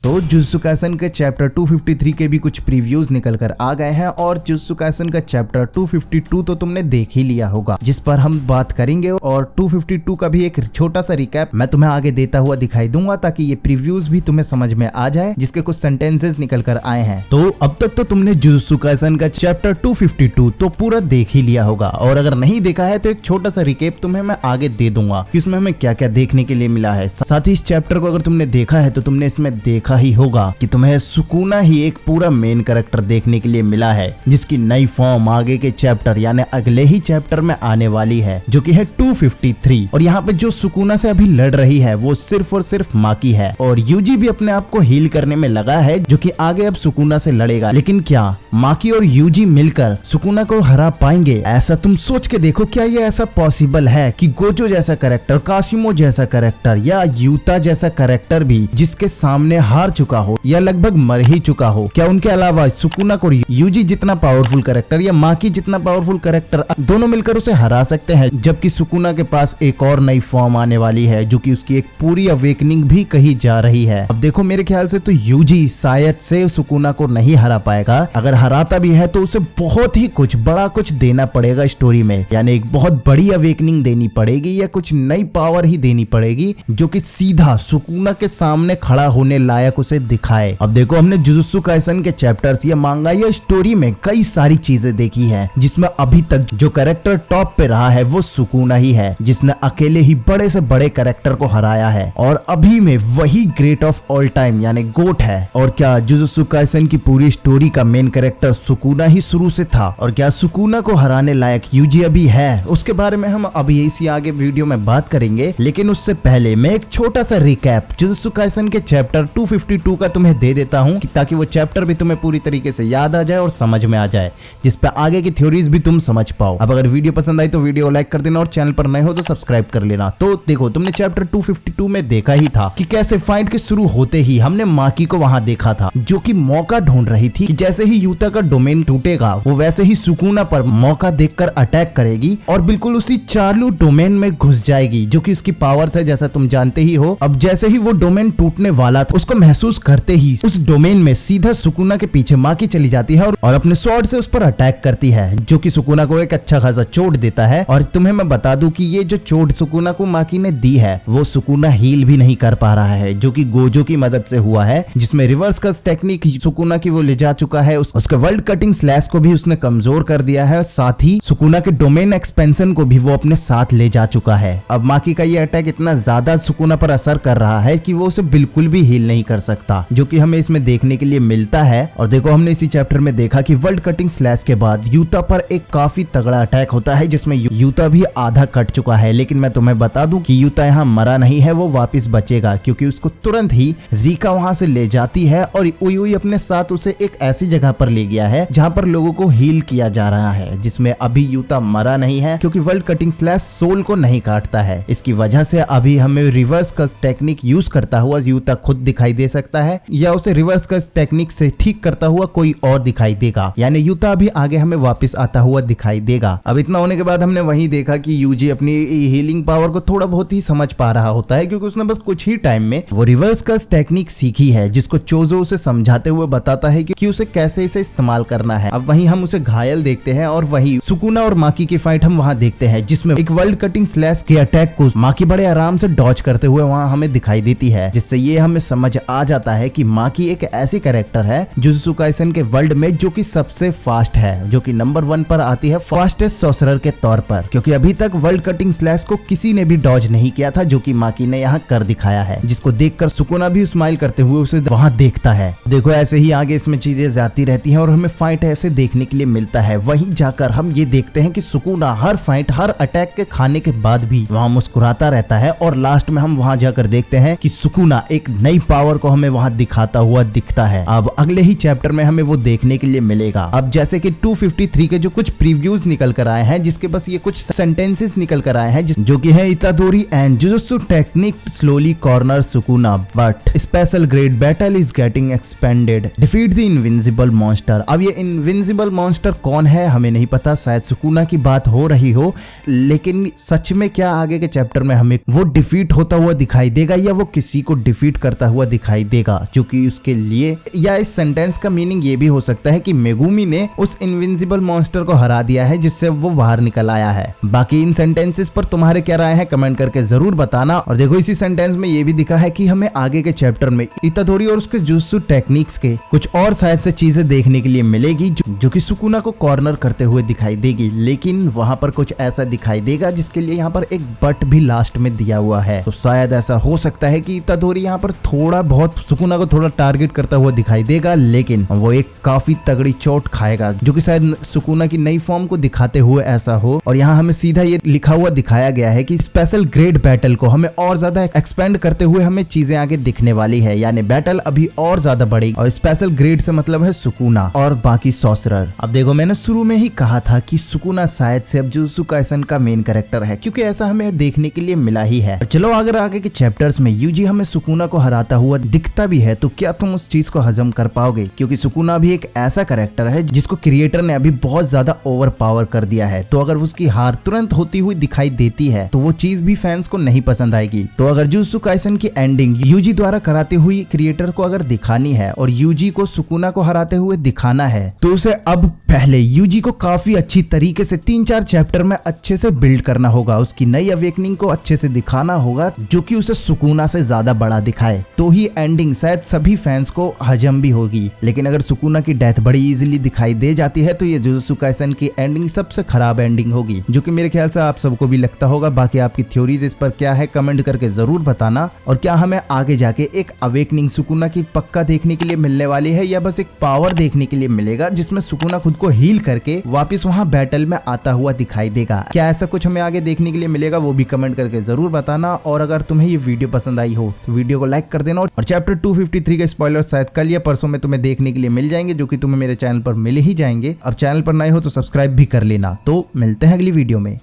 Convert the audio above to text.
तो jujutsu Kaisen के chapter 253 के भी कुछ प्रीव्यूज निकल कर आ गए हैं और जुजुत्सु काइसेन का चैप्टर 252 तो तुमने देख ही लिया होगा, जिस पर हम बात करेंगे। और 252 का भी एक छोटा सा रिकैप मैं तुम्हें आगे देता हुआ दिखाई दूंगा, ताकि ये प्रीव्यूज भी तुम्हें समझ में आ जाए, जिसके कुछ सेंटेंसेस निकल कर आए हैं। तो अब तक तो तुमने जुजुत्सु काइसेन का चैप्टर 252 तो पूरा देख ही लिया होगा, और अगर नहीं देखा है तो एक छोटा सा रिकैप तुम्हें मैं आगे दे दूंगा कि उसमें हमें क्या क्या देखने के लिए मिला है। साथ ही इस चैप्टर को अगर तुमने देखा है तो तुमने इसमें देखा ही होगा कि तुम्हें सुकुना ही एक पूरा मेन कैरेक्टर देखने के लिए मिला है, जिसकी नई फॉर्म आगे के चैप्टर यानी अगले ही चैप्टर में आने वाली है, जो कि है 253। और यहाँ पे जो सुकुना से अभी लड़ रही है वो सिर्फ और सिर्फ माकी है, और यूजी भी अपने आप को हील करने में लगा है, जो कि आगे अब सुकुना से लड़ेगा। लेकिन क्या माकी और यूजी मिलकर सुकुना को हरा पाएंगे? ऐसा तुम सोच के देखो, क्या ये ऐसा पॉसिबल है कि गोजो जैसा कैरेक्टर, काशिमो जैसा कैरेक्टर या यूता जैसा कैरेक्टर भी जिसके सामने हार चुका हो या लगभग मर ही चुका हो, क्या उनके अलावा सुकुना को यूजी जितना पावरफुल कैरेक्टर या माकी जितना पावरफुल कैरेक्टर दोनों मिलकर उसे हरा सकते हैं? जबकि सुकुना के पास एक और नई फॉर्म आने वाली है, जो कि उसकी एक पूरी अवेकनिंग भी कही जा रही है। अब देखो, मेरे ख्याल से तो यूजी शायद से सुकुना को नहीं हरा पाएगा। अगर हराता भी है तो उसे बहुत ही कुछ बड़ा कुछ देना पड़ेगा स्टोरी में, यानी एक बहुत बड़ी अवेकनिंग देनी पड़ेगी या कुछ नई पावर ही देनी पड़ेगी, जो कि सीधा सुकुना के सामने खड़ा होने लायक उसे दिखाए। अब देखो, हमने जुजुत्सु काइसेन के चैप्टर्स या मांगा या स्टोरी में कई सारी चीजें देखी हैं, जिसमें अभी तक जो कैरेक्टर टॉप पे रहा है वो सुकुना ही है, जिसने अकेले ही बड़े से बड़े कैरेक्टर को हराया है, और अभी में वही ग्रेट ऑफ ऑल टाइम यानी गोट है। और क्या जुजुत्सु काइसेन की पूरी स्टोरी का मेन कैरेक्टर सुकुना ही शुरू से था? और क्या सुकुना को हराने लायक यूजी अभी है? उसके बारे में हम अभी इसी आगे वीडियो में बात करेंगे, लेकिन उससे पहले मैं एक छोटा सा रिकैप जुजुत्सु काइसेन के चैप्टर 252 का तुम्हें दे देता हूं, ताकि वो चैप्टर भी तुम्हें पूरी तरीके से याद आ जाए और समझ में आ जाए, जिस पे आगे की थ्योरीज भी तुम समझ पाओ। अब अगर वीडियो पसंद आई तो वीडियो लाइक कर देना और चैनल पर नए हो तो सब्सक्राइब कर लेना। तो देखो, तुमने चैप्टर 252 में देखा ही था कि कैसे फाइट के शुरू होते ही हमने माकी को वहां देखा था, जो कि मौका ढूंढ रही थी कि जैसे ही यूता का डोमेन टूटेगा वो वैसे ही सुकुना पर मौका देखकर अटैक करेगी और बिल्कुल उसी चालू डोमेन में घुस जाएगी, जो कि उसकी पावर है, जैसा तुम जानते ही हो। अब जैसे ही वो डोमेन टूटने वाला था, उसको महसूस करते ही उस डोमेन में सीधा सुकुना के पीछे माकी चली जाती है और अपने स्वॉर्ड से उस पर अटैक करती है, जो कि सुकुना को एक अच्छा खासा चोट देता है। और तुम्हें मैं बता दूं कि ये जो चोट सुकुना को माकी ने दी है वो सुकुना हील भी नहीं कर पा रहा है, जो कि गोजो की मदद से हुआ है, जिसमें रिवर्स कस टेक्निक सुकुना की वो ले जा चुका है। उसके वर्ल्ड कटिंग स्लैश को भी उसने कमजोर कर दिया है, साथ ही सुकुना के डोमेन एक्सपेंशन को भी वो अपने साथ ले जा चुका है। अब माकी का ये अटैक इतना ज्यादा सुकुना पर असर कर रहा है कि वो उसे बिल्कुल भी हील नहीं कर सकता, जो कि हमें इसमें देखने के लिए मिलता है। और देखो, हमने इसी चैप्टर में देखा कि वर्ल्ड कटिंग स्लैश के बाद यूता पर एक काफी तगड़ा अटैक होता है, जिसमें यूता भी आधा कट चुका है। लेकिन मैं तुम्हें बता दूं कि यूता यहाँ मरा नहीं है, वो वापस बचेगा, क्योंकि उसको तुरंत ही रिका वहां से ले जाती है और उयुई अपने साथ उसे एक ऐसी जगह पर ले गया है जहां पर लोगों को हील किया जा रहा है, जिसमें अभी यूता मरा नहीं है, क्योंकि वर्ल्ड कटिंग स्लैश सोल को नहीं काटता है। इसकी वजह से अभी हमें रिवर्स कस टेक्निक यूज करता हुआ यूता खुद दिखाई दे सकता है, या उसे रिवर्स कस टेक्निक से ठीक करता हुआ कोई और दिखाई देगा, यानी यूता अभी आगे हमें वापस आता हुआ दिखाई देगा। अब इतना होने के बाद हमने वही देखा कि यूजी अपनी हीलिंग पावर को थोड़ा बहुत ही समझ पा रहा होता है, क्योंकि उसने बस कुछ ही टाइम में वो रिवर्स कस टेक्निक सीखी है, जिसको चोजो उसे समझाते हुए बताता है कि उसे कैसे इसे इस्तेमाल करना है। अब वहीं हम उसे घायल देखते हैं, और वही सुकुना और माकी की फाइट हम वहां देखते हैं, जिसमें एक वर्ल्ड कटिंग स्लैश के अटैक को माकी बड़े आराम से डॉज करते हुए वहां हमें दिखाई देती है, जिससे ये हमें समझ आ जाता है कि माकी एक ऐसी कैरेक्टर है जुजुत्सु काइसेन के वर्ल्ड में जो कि सबसे फास्ट है, जो कि नंबर 1 पर आती है फास्टेस्ट सॉर्सरर के तौर पर, क्योंकि अभी तक वर्ल्ड कटिंग स्लैश को किसी ने भी डॉज नहीं किया था, जो कि माकी ने यहाँ कर दिखाया है, जिसको देखकर सुकुना भी स्माइल करते हुए उसे वहां देखता है। देखो, ऐसे ही आगे इसमें चीजें जाती रहती हैं और हमें फाइट ऐसे देखने के लिए मिलता है। वहीं जाकर हम ये देखते हैं कि सुकुना हर फाइट, हर अटैक के खाने के बाद भी वहां मुस्कुराता रहता है, और लास्ट में हम वहां जाकर देखते हैं कि सुकुना एक नई पावर को हमें वहां दिखाता हुआ दिखता है। अब अगले ही चैप्टर में हमें वो देखने के लिए मिलेगा। अब जैसे कि 253 के जो कुछ प्रीव्यूज निकल कर आए हैं, जिसके बस ये कुछ सेंटेंसेस निकल कर आए हैं, जो कि है Itadori and jujutsu technique slowly corner Sukuna, but special grade battle is getting expanded, defeat the invincible monster. अब ये इनविंसिबल मॉन्स्टर कौन है हमें नहीं पता, शायद सुकुना की बात हो रही हो, लेकिन सच में क्या आगे के चैप्टर में हमें वो डिफीट होता हुआ दिखाई देगा या वो किसी को डिफीट करता हुआ दिखाई दिखाई देगा, जो कि उसके लिए, या इस सेंटेंस का मीनिंग ये भी हो सकता है कि मेगुमी ने उस इनविंसिबल मॉन्स्टर को हरा दिया है जिससे वो बाहर निकल आया है। बाकी इन सेंटेंसेस पर तुम्हारे क्या राय है कमेंट करके जरूर बताना। और देखो इसी सेंटेंस में ये भी दिखा है कि हमें आगे के चैप्टर में इतादोरी और उसके जुत्सु टेक्निक्स के कुछ और शायद से चीजें देखने के लिए मिलेगी जो कि सुकुना को कॉर्नर करते हुए दिखाई देगी, लेकिन वहां पर कुछ ऐसा दिखाई देगा जिसके लिए यहाँ पर एक बट भी लास्ट में दिया हुआ है। तो शायद ऐसा हो सकता है कि इतादोरी यहाँ पर थोड़ा बहुत सुकुना को थोड़ा टारगेट करता हुआ दिखाई देगा, लेकिन वो एक काफी तगड़ी चोट खाएगा जो कि शायद सुकुना की नई फॉर्म को दिखाते हुए ऐसा हो। और यहाँ हमें सीधा ये लिखा हुआ दिखाया गया है कि स्पेशल ग्रेड बैटल को हमें और ज्यादा एक्सपेंड करते हुए हमें चीजें आगे दिखने वाली है, यानी बैटल अभी और ज्यादा बढ़ेगी। और स्पेशल ग्रेड से मतलब है सुकुना और बाकी सॉर्सरर। अब देखो मैंने शुरू में ही कहा था कि सुकुना शायद से अब जुजुत्सु काइसन का मेन कैरेक्टर है, क्योंकि ऐसा हमें देखने के लिए मिला ही है। चलो अगर आगे के चैप्टर्स में यूजी हमें सुकुना को हराता हुआ दिखता भी है तो क्या तुम उस चीज को हजम कर पाओगे, क्योंकि सुकुना भी एक ऐसा कैरेक्टर है जिसको क्रिएटर ने अभी बहुत ज्यादा ओवर पावर कर दिया है। तो अगर उसकी हार तुरंत होती हुई दिखाई देती है तो वो चीज भी फैंस को नहीं पसंद आएगी। तो अगर जुजुत्सु काइसन की एंडिंग यूजी द्वारा कराते हुए क्रिएटर को अगर दिखानी है और यूजी को सुकुना को हराते हुए दिखाना है तो उसे अब पहले यूजी को काफी अच्छी तरीके से 3-4 चैप्टर में अच्छे से बिल्ड करना होगा, उसकी नई अवेकनिंग को अच्छे से दिखाना होगा जो कि उसे सुकुना से ज्यादा बड़ा दिखाए, तो ही एंडिंग शायद सभी फैंस को हजम भी होगी। लेकिन अगर सुकुना की डेथ बड़ी इजीली दिखाई दे जाती है तो ये जुजुत्सु काइसन की एंडिंग सबसे खराब एंडिंग होगी, जो कि मेरे ख्याल से आप सबको भी लगता होगा। बाकी आपकी थ्योरीज इस पर क्या है कमेंट करके जरूर बताना। और क्या हमें आगे जाके एक अवेकनिंग सुकुना की पक्का देखने के लिए मिलने वाली है, या बस एक पावर देखने के लिए मिलेगा जिसमें सुकुना खुद को हील करके वापस वहां बैटल में आता हुआ दिखाई देगा? क्या ऐसा कुछ हमें आगे देखने के लिए मिलेगा वो भी कमेंट करके जरूर बताना। और अगर तुम्हें ये वीडियो पसंद आई हो तो वीडियो को लाइक कर देना। और चैप्टर 253 के स्पॉयलर शायद कल या परसों में तुम्हें देखने के लिए मिल जाएंगे, जो कि तुम्हें मेरे चैनल पर मिल ही जाएंगे। अब चैनल पर नए हो तो सब्सक्राइब भी कर लेना। तो मिलते हैं अगली वीडियो में।